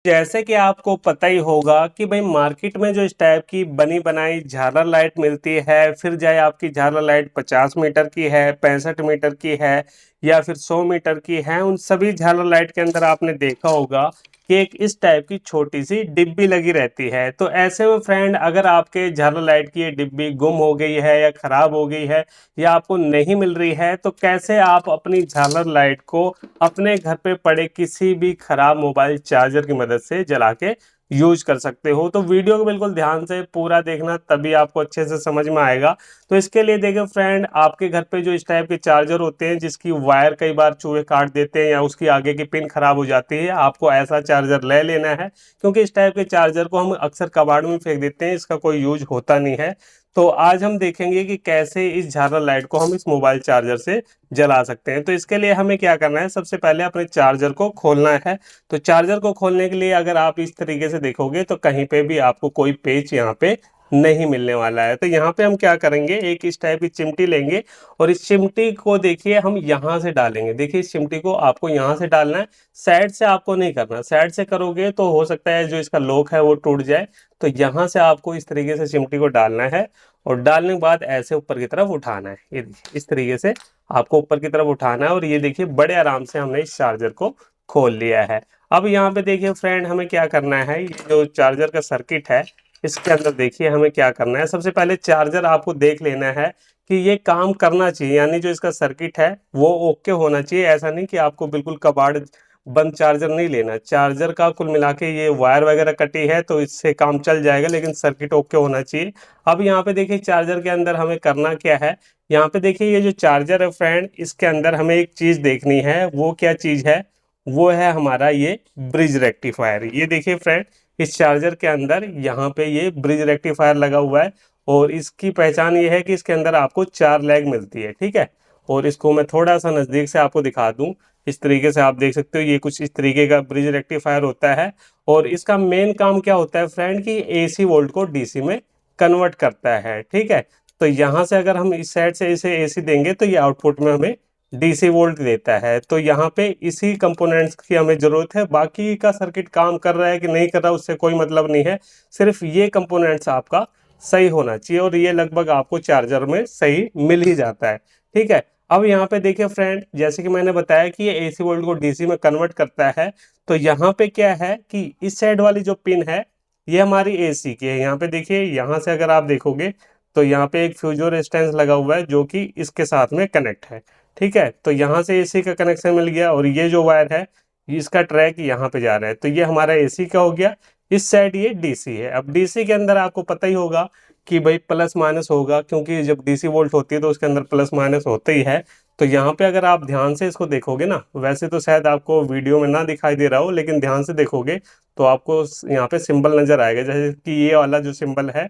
जैसे कि आपको पता ही होगा कि भाई मार्केट में जो इस टाइप की बनी बनाई झालर लाइट मिलती है, फिर चाहे आपकी झालर लाइट 50 मीटर की है, 65 मीटर की है या फिर 100 मीटर की है, उन सभी झालर लाइट के अंदर आपने देखा होगा कि एक इस टाइप की छोटी सी डिब्बी लगी रहती है। तो ऐसे में फ्रेंड, अगर आपके झालर लाइट की ये डिब्बी गुम हो गई है या खराब हो गई है या आपको नहीं मिल रही है, तो कैसे आप अपनी झालर लाइट को अपने घर पे पड़े किसी भी खराब मोबाइल चार्जर की मदद से जला के यूज कर सकते हो। तो वीडियो को बिल्कुल ध्यान से पूरा देखना, तभी आपको अच्छे से समझ में आएगा। तो इसके लिए देखिए फ्रेंड, आपके घर पे जो इस टाइप के चार्जर होते हैं जिसकी वायर कई बार चूहे काट देते हैं या उसकी आगे की पिन खराब हो जाती है, आपको ऐसा चार्जर ले लेना है, क्योंकि इस टाइप के चार्जर को हम अक्सर कबाड़ में फेंक देते हैं, इसका कोई यूज होता नहीं है। तो आज हम देखेंगे कि कैसे इस झालर लाइट को हम इस मोबाइल चार्जर से जला सकते हैं। तो इसके लिए हमें क्या करना है, सबसे पहले अपने चार्जर को खोलना है। तो चार्जर को खोलने के लिए अगर आप इस तरीके से देखोगे तो कहीं पे भी आपको कोई पेच यहाँ पे नहीं मिलने वाला है। तो यहाँ पे हम क्या करेंगे, एक इस टाइप की चिमटी लेंगे और इस चिमटी को देखिए हम यहाँ से डालेंगे। देखिए इस चिमटी को आपको यहाँ से डालना है, साइड से आपको नहीं करना। साइड से करोगे तो हो सकता है जो इसका लॉक है वो टूट जाए। तो यहाँ से आपको इस तरीके से चिमटी को डालना है और डालने के बाद ऐसे ऊपर की तरफ उठाना है। ये देखिए इस तरीके से आपको ऊपर की तरफ उठाना है और ये देखिए बड़े आराम से हमने इस चार्जर को खोल लिया है। अब यहाँ पे देखिए फ्रेंड, हमें क्या करना है, ये जो चार्जर का सर्किट है इसके अंदर देखिए हमें क्या करना है। सबसे पहले चार्जर आपको देख लेना है कि ये काम करना चाहिए, यानी जो इसका सर्किट है वो ओके होना चाहिए। ऐसा नहीं कि आपको बिल्कुल कबाड़ बंद चार्जर नहीं लेना। चार्जर का कुल मिला के ये वायर वगैरह कटी है तो इससे काम चल जाएगा, लेकिन सर्किट ओके होना चाहिए। अब यहाँ पे देखिए चार्जर के अंदर हमें करना क्या है, यहाँ पे देखिए ये जो चार्जर है फ्रेंड, इसके अंदर हमें एक चीज देखनी है। वो क्या चीज है, वो है हमारा ये ब्रिज रेक्टिफायर। ये देखिए फ्रेंड, इस चार्जर के अंदर यहाँ पे ये ब्रिज रेक्टिफायर लगा हुआ है और इसकी पहचान ये है कि इसके अंदर आपको 4 लैग मिलती है, ठीक है। और इसको मैं थोड़ा सा नजदीक से आपको दिखा दूं, इस तरीके से आप देख सकते हो ये कुछ इस तरीके का ब्रिज रेक्टिफायर होता है। और इसका मेन काम क्या होता है फ्रेंड, कि एसी वोल्ट को डीसी में कन्वर्ट करता है, ठीक है। तो यहाँ से अगर हम इस साइड से इसे एसी देंगे तो ये आउटपुट में हमें डीसी वोल्ट देता है। तो यहाँ पे इसी कंपोनेंट्स की हमें जरूरत है, बाकी का सर्किट काम कर रहा है कि नहीं कर रहा उससे कोई मतलब नहीं है, सिर्फ ये कंपोनेंट्स आपका सही होना चाहिए और ये लगभग आपको चार्जर में सही मिल ही जाता है, ठीक है। अब यहाँ पे देखिए फ्रेंड, जैसे कि मैंने बताया कि ये एसी वोल्ट को डीसी में कन्वर्ट करता है। तो यहाँ पे क्या है कि इस साइड वाली जो पिन है ये हमारी एसी की है। यहाँ पे देखिए, यहाँ से अगर आप देखोगे तो यहाँ पे एक फ्यूजो रेजिस्टेंस लगा हुआ है जो कि इसके साथ में कनेक्ट है, ठीक है। तो यहाँ से एसी का कनेक्शन मिल गया और ये जो वायर है इसका ट्रैक यहाँ पे जा रहा है, तो ये हमारा एसी का हो गया। इस साइड ये डीसी है। अब डीसी के अंदर आपको पता ही होगा कि भाई प्लस माइनस होगा, क्योंकि जब डीसी वोल्ट होती है तो उसके अंदर प्लस माइनस होते ही है। तो यहाँ पे अगर आप ध्यान से इसको देखोगे ना, वैसे तो शायद आपको वीडियो में ना दिखाई दे रहा हो, लेकिन ध्यान से देखोगे तो आपको यहाँ पे सिंबल नजर आएगा। जैसे कि ये वाला जो सिंबल है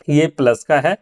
ये प्लस का है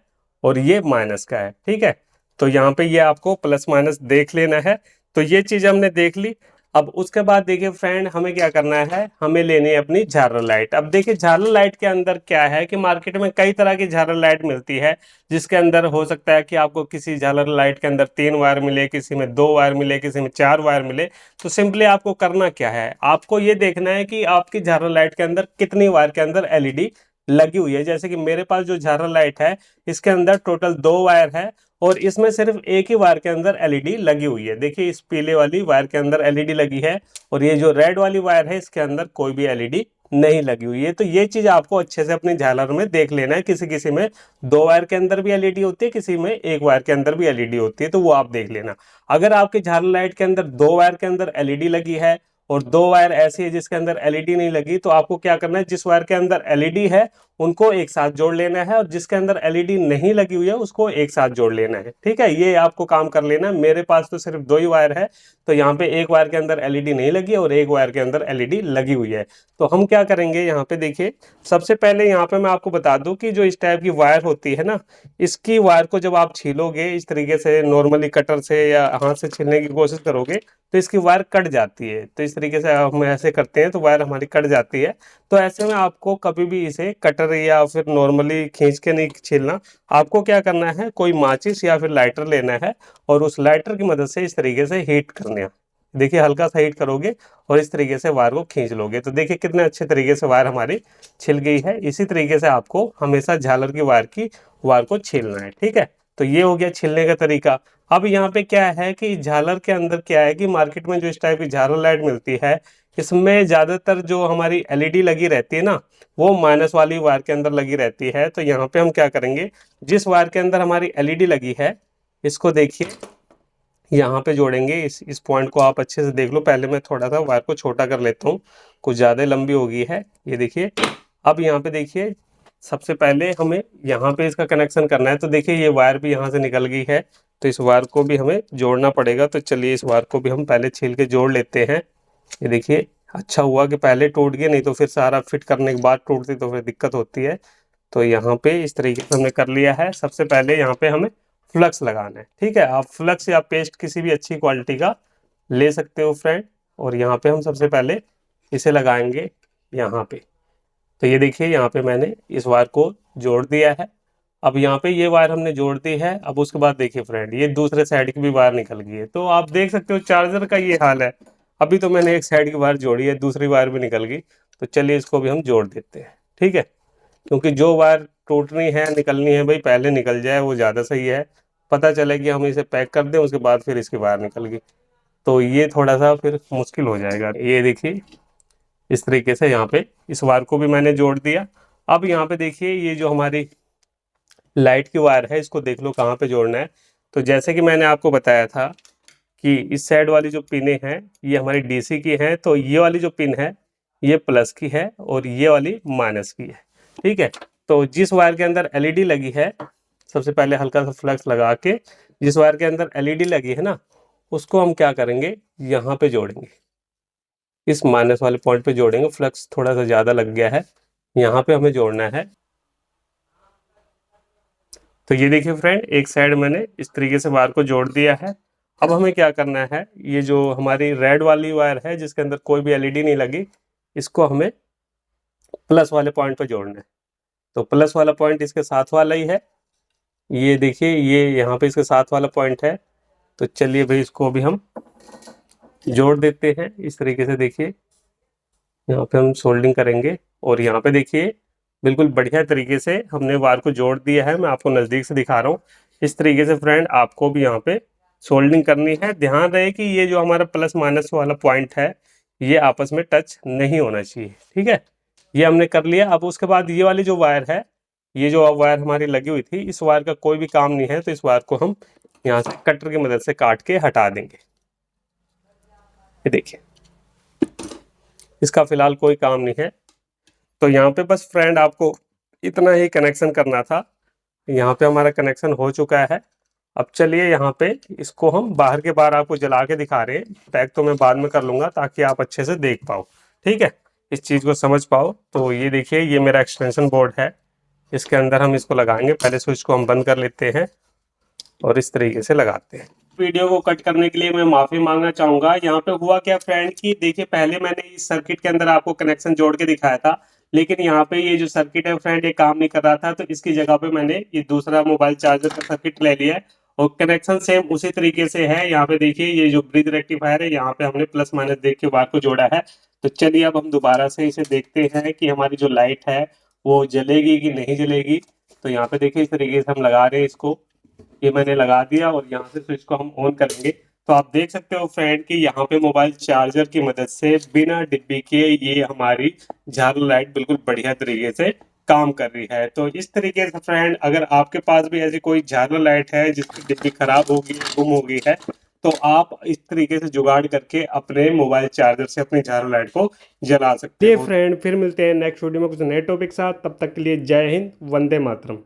और ये माइनस का है, ठीक है। तो यहाँ पे ये आपको प्लस माइनस देख लेना है। तो ये चीज हमने देख ली। अब उसके बाद देखिए फ्रेंड, हमें क्या करना है, हमें लेनी है अपनी झालर लाइट। अब देखिए झालर लाइट के अंदर क्या है कि मार्केट में कई तरह की झालर लाइट मिलती है, जिसके अंदर हो सकता है कि आपको किसी झालर लाइट के अंदर 3 वायर मिले, किसी में 2 वायर मिले, किसी में 4 वायर मिले। तो सिंपली आपको करना क्या है, आपको ये देखना है कि आपकी झालर लाइट के अंदर कितनी वायर के अंदर एलईडी लगी हुई है। जैसे कि मेरे पास जो झालर लाइट है इसके अंदर टोटल 2 वायर है और इसमें सिर्फ एक ही वायर के अंदर एलईडी लगी हुई है। देखिए इस पीले वाली वायर के अंदर एलईडी लगी है और ये जो रेड वाली वायर है इसके अंदर कोई भी एलईडी नहीं लगी हुई है। तो ये चीज आपको अच्छे से अपनी झालर में देख लेना है। किसी किसी में 2 वायर के अंदर भी एलईडी होती है, किसी में 1 वायर के अंदर भी एलईडी होती है, तो वो आप देख लेना। अगर आपके झालर लाइट के अंदर 2 वायर के अंदर एलईडी लगी है और 2 वायर ऐसी है जिसके अंदर एलईडी नहीं लगी, तो आपको क्या करना है, जिस वायर के अंदर एलईडी है उनको एक साथ जोड़ लेना है और जिसके अंदर एलईडी नहीं लगी हुई है उसको एक साथ जोड़ लेना है, ठीक है। ये आपको काम कर लेना है। मेरे पास तो सिर्फ 2 ही वायर है, तो यहाँ पे 1 वायर के अंदर एलईडी नहीं लगी और 1 वायर के अंदर एलईडी लगी हुई है। तो हम क्या करेंगे, यहाँ पे देखिए, सबसे पहले यहाँ पे मैं आपको बता दूं कि जो इस टाइप की वायर होती है ना, इसकी वायर को जब आप छीलोगे इस तरीके से, नॉर्मली कटर से या हाथ से छीलने की कोशिश करोगे तो इसकी वायर कट जाती है। तो इस तरीके से हम ऐसे करते हैं तो वायर हमारी कट जाती है। तो ऐसे में आपको कभी भी इसे कटर या फिर नॉर्मली खींच के नहीं छीलना। आपको क्या करना है, कोई माचिस या फिर लाइटर लेना है और उस लाइटर की मदद से इस तरीके से हीट करना है। देखिए हल्का सा हीट करोगे और इस तरीके से वायर को खींच लोगे तो देखिए कितने अच्छे तरीके से वायर हमारी छिल गई है। इसी तरीके से आपको हमेशा झालर की वायर को छीलना है, ठीक है। तो ये हो गया छीलने का तरीका। अब यहाँ पे क्या है कि झालर के अंदर क्या है कि मार्केट में जो इस टाइप की झालर लाइट मिलती है, इसमें ज़्यादातर जो हमारी एलईडी लगी रहती है ना, वो माइनस वाली वायर के अंदर लगी रहती है। तो यहाँ पे हम क्या करेंगे, जिस वायर के अंदर हमारी एलईडी लगी है, इसको देखिए यहाँ पे जोड़ेंगे। इस पॉइंट को आप अच्छे से देख लो। पहले मैं थोड़ा सा वायर को छोटा कर लेता हूँ, कुछ ज़्यादा लंबी हो गई है। ये देखिए, अब यहाँ पे देखिए सबसे पहले हमें यहाँ पे इसका कनेक्शन करना है। तो देखिए ये वायर भी यहाँ से निकल गई है, तो इस वायर को भी हमें जोड़ना पड़ेगा। तो चलिए इस वायर को भी हम पहले छील के जोड़ लेते हैं। ये देखिए, अच्छा हुआ कि पहले टूट गया, नहीं तो फिर सारा फिट करने के बाद टूटती तो फिर दिक्कत होती है। तो यहाँ पे इस तरीके से हमने कर लिया है। सबसे पहले यहाँ पे हमें फ्लक्स लगाना है, ठीक है। आप फ्लक्स या पेस्ट किसी भी अच्छी क्वालिटी का ले सकते हो फ्रेंड। और यहाँ पे हम सबसे पहले इसे लगाएंगे यहाँ पे। तो ये देखिए यहाँ पे मैंने इस वायर को जोड़ दिया है। अब यहाँ पे ये वायर हमने जोड़ दी है। अब उसके बाद देखिए फ्रेंड, ये दूसरे साइड की भी वायर निकल गई है। तो आप देख सकते हो चार्जर का ये हाल है। अभी तो मैंने एक साइड की वायर जोड़ी है, दूसरी वायर भी निकल गई। तो चलिए इसको भी हम जोड़ देते हैं, ठीक है। क्योंकि जो वायर टूटनी है, निकलनी है भाई, पहले निकल जाए वो ज़्यादा सही है। पता चले कि हम इसे पैक कर दें, उसके बाद फिर इसकी वायर निकल गई तो ये थोड़ा सा फिर मुश्किल हो जाएगा। ये देखिए इस तरीके से यहाँ पे इस वायर को भी मैंने जोड़ दिया। अब यहाँ पे देखिए ये जो हमारी लाइट की वायर है, इसको देख लो कहाँ पे जोड़ना है। तो जैसे कि मैंने आपको बताया था कि इस साइड वाली जो पिनें हैं ये हमारी डीसी की हैं, तो ये वाली जो पिन है ये प्लस की है और ये वाली माइनस की है, ठीक है। तो जिस वायर के अंदर एलईडी लगी है, सबसे पहले हल्का सा फ्लक्स लगा के जिस वायर के अंदर एलईडी लगी है ना, उसको हम क्या करेंगे, यहाँ पे जोड़ेंगे, इस माइनस वाले पॉइंट पे जोड़ेंगे। फ्लक्स थोड़ा सा ज़्यादा लग गया है, यहाँ पे हमें जोड़ना है। तो ये देखिए फ्रेंड, एक साइड मैंने इस तरीके से वायर को जोड़ दिया है। अब हमें क्या करना है, ये जो हमारी रेड वाली वायर है जिसके अंदर कोई भी एलईडी नहीं लगी, इसको हमें प्लस वाले पॉइंट पे जोड़ना है। तो प्लस वाला पॉइंट इसके साथ वाला ही है। ये देखिए ये यहाँ पे इसके साथ वाला पॉइंट है। तो चलिए भाई इसको भी हम जोड़ देते हैं इस तरीके से। देखिए यहाँ पे हम सोल्डिंग करेंगे और यहाँ पे देखिए बिल्कुल बढ़िया तरीके से हमने वायर को जोड़ दिया है। मैं आपको नज़दीक से दिखा रहा हूँ। इस तरीके से फ्रेंड आपको भी यहाँ पे सोल्डिंग करनी है। ध्यान रहे कि ये जो हमारा प्लस माइनस वाला पॉइंट है ये आपस में टच नहीं होना चाहिए, ठीक है। ये हमने कर लिया। अब उसके बाद ये वाली जो वायर है, ये जो वायर हमारी लगी हुई थी, इस वायर का कोई भी काम नहीं है। तो इस वायर को हम यहाँ से कटर की मदद से काट के हटा देंगे। ये देखिए इसका फिलहाल कोई काम नहीं है। तो यहाँ पे बस फ्रेंड आपको इतना ही कनेक्शन करना था। यहाँ पे हमारा कनेक्शन हो चुका है। अब चलिए यहाँ पे इसको हम बाहर के बाहर आपको जला के दिखा रहे हैं। पैक तो मैं बाद में कर लूँगा ताकि आप अच्छे से देख पाओ, ठीक है, इस चीज़ को समझ पाओ। तो ये देखिए ये मेरा एक्सटेंशन बोर्ड है, इसके अंदर हम इसको लगाएंगे। पहले स्विच को हम बंद कर लेते हैं और इस तरीके से लगाते हैं। वीडियो को कट करने के लिए मैं माफ़ी मांगना चाहूँगा। यहाँ पे हुआ क्या फ्रेंड कि देखिए पहले मैंने इस सर्किट के अंदर आपको कनेक्शन जोड़ के दिखाया था, लेकिन यहाँ पे ये जो सर्किट है फ्रेंड ये काम नहीं कर रहा था। तो इसकी जगह पे मैंने ये दूसरा मोबाइल चार्जर का सर्किट ले लिया है और कनेक्शन सेम उसी तरीके से है। यहाँ पे देखिए ये जो ब्रिज रेक्टिफायर है, यहाँ पे हमने प्लस माइनस देख के वायर को जोड़ा है। तो चलिए अब हम दोबारा से इसे देखते हैं कि हमारी जो लाइट है वो जलेगी कि नहीं जलेगी। तो यहाँ पे देखिए इस तरीके से हम लगा रहे हैं इसको। ये मैंने लगा दिया और यहाँ से स्विच को हम ऑन करेंगे। तो आप देख सकते हो फ्रेंड कि यहाँ पे मोबाइल चार्जर की मदद से बिना डिब्बी के ये हमारी झालर लाइट बिल्कुल बढ़िया तरीके से काम कर रही है। तो इस तरीके से फ्रेंड अगर आपके पास भी ऐसी कोई झालर लाइट है जिसकी डिब्बी खराब होगी, गुम हो गई है, तो आप इस तरीके से जुगाड़ करके अपने मोबाइल चार्जर से अपनी झालर लाइट को जला सकते हो। फ्रेंड फिर मिलते हैं नेक्स्ट वीडियो में कुछ नए टॉपिक साथ। तब तक के लिए जय हिंद, वंदे मातरम।